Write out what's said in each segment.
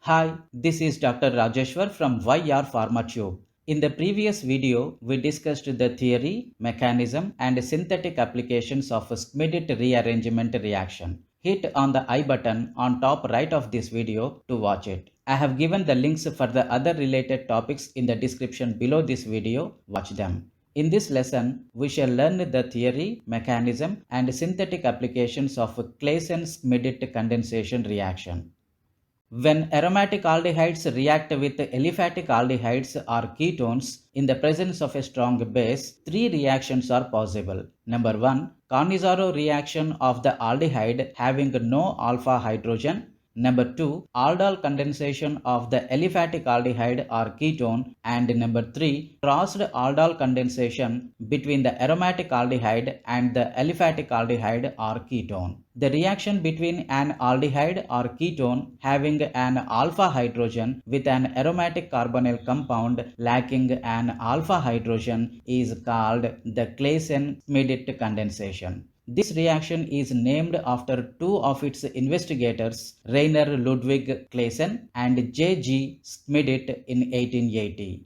Hi, this is Dr. Rajeshwar from Pharma Tube. In the previous video, we discussed the theory, mechanism, and synthetic applications of Schmidt rearrangement reaction. Hit on the I button on top right of this video to watch it. I have given the links for the other related topics in the description below this video. Watch them. In this lesson, we shall learn the theory, mechanism, and synthetic applications of Claisen Schmidt condensation reaction. When aromatic aldehydes react with aliphatic aldehydes or ketones in the presence of a strong base, three reactions are possible. Number 1, Cannizzaro reaction of the aldehyde having no alpha hydrogen. Number 2, aldol condensation of the aliphatic aldehyde or ketone. And number 3, crossed aldol condensation between the aromatic aldehyde and the aliphatic aldehyde or ketone. The reaction between an aldehyde or ketone having an alpha hydrogen with an aromatic carbonyl compound lacking an alpha hydrogen is called the Claisen Schmidt condensation. This reaction is named after two of its investigators, Rainer Ludwig Claisen and J.G. Schmidt in 1880.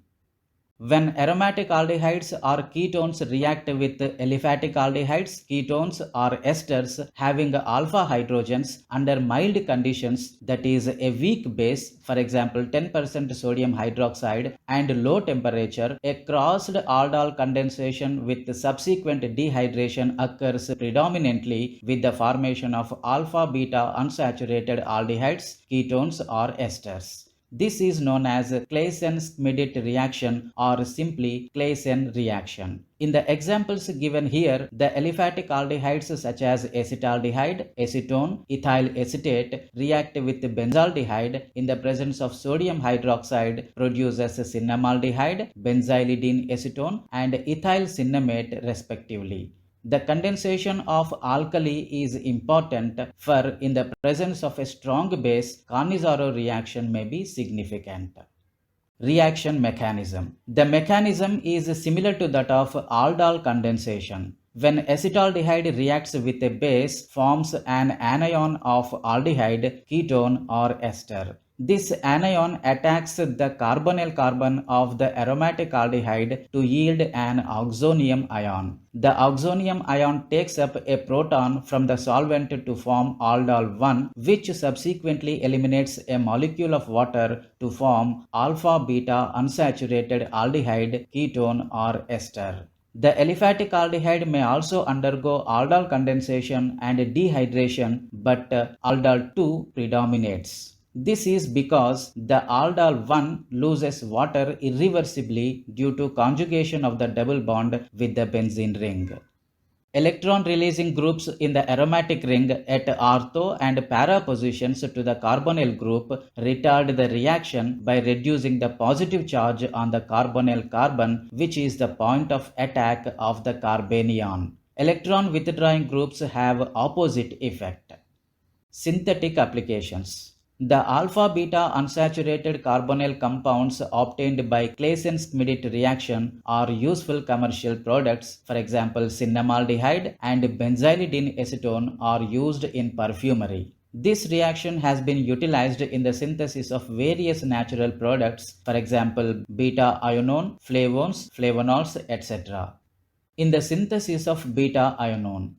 When aromatic aldehydes or ketones react with aliphatic aldehydes, ketones or esters having alpha hydrogens under mild conditions, that is a weak base, for example 10% sodium hydroxide, and low temperature, a crossed aldol condensation with subsequent dehydration occurs predominantly with the formation of alpha-beta unsaturated aldehydes, ketones or esters. This is known as Claisen Schmidt reaction or simply Claisen reaction. In the examples given here, the aliphatic aldehydes such as acetaldehyde, acetone, ethyl acetate react with benzaldehyde in the presence of sodium hydroxide, produces cinnamaldehyde, benzylidene acetone, and ethyl cinnamate respectively. The condensation of alkali is important, for in the presence of a strong base, Cannizzaro reaction may be significant. Reaction mechanism. The mechanism is similar to that of aldol condensation. When acetaldehyde reacts with a base, forms an anion of aldehyde, ketone or ester. This anion attacks the carbonyl carbon of the aromatic aldehyde to yield an oxonium ion. The oxonium ion takes up a proton from the solvent to form aldol 1, which subsequently eliminates a molecule of water to form alpha-beta unsaturated aldehyde, ketone or ester. The aliphatic aldehyde may also undergo aldol condensation and dehydration, but aldol 2 predominates. This is because the aldol 1 loses water irreversibly due to conjugation of the double bond with the benzene ring. Electron releasing groups in the aromatic ring at ortho and para positions to the carbonyl group retard the reaction by reducing the positive charge on the carbonyl carbon, which is the point of attack of the carbanion. Electron withdrawing groups have opposite effect. Synthetic applications. The alpha-beta unsaturated carbonyl compounds obtained by Claisen Schmidt reaction are useful commercial products. For example, cinnamaldehyde and benzylidene acetone are used in perfumery. This reaction has been utilized in the synthesis of various natural products, for example, beta-ionone, flavones, flavonols, etc. In the synthesis of beta-ionone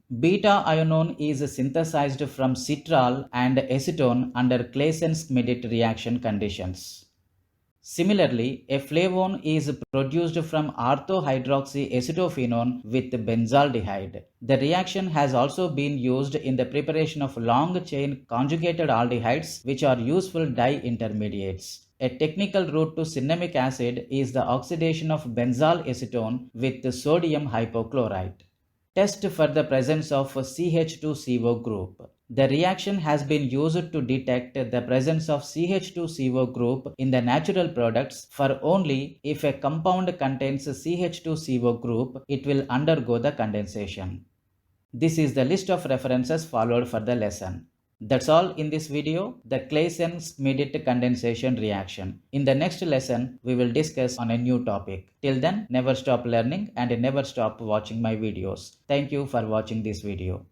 is synthesized from citral and acetone under Claisen Schmidt reaction conditions. Similarly, a flavone is produced from orthohydroxyacetophenone with benzaldehyde. The reaction has also been used in the preparation of long-chain conjugated aldehydes, which are useful dye intermediates. A technical route to cinnamic acid is the oxidation of benzyl acetone with sodium hypochlorite. Test for the presence of CH2CO group. The reaction has been used to detect the presence of CH2CO group in the natural products, for only if a compound contains CH2CO group, it will undergo the condensation. This is the list of references followed for the lesson. That's all in this video, the Claisen Schmidt condensation reaction. In the next lesson, we will discuss on a new topic. Till then, never stop learning and never stop watching my videos. Thank you for watching this video.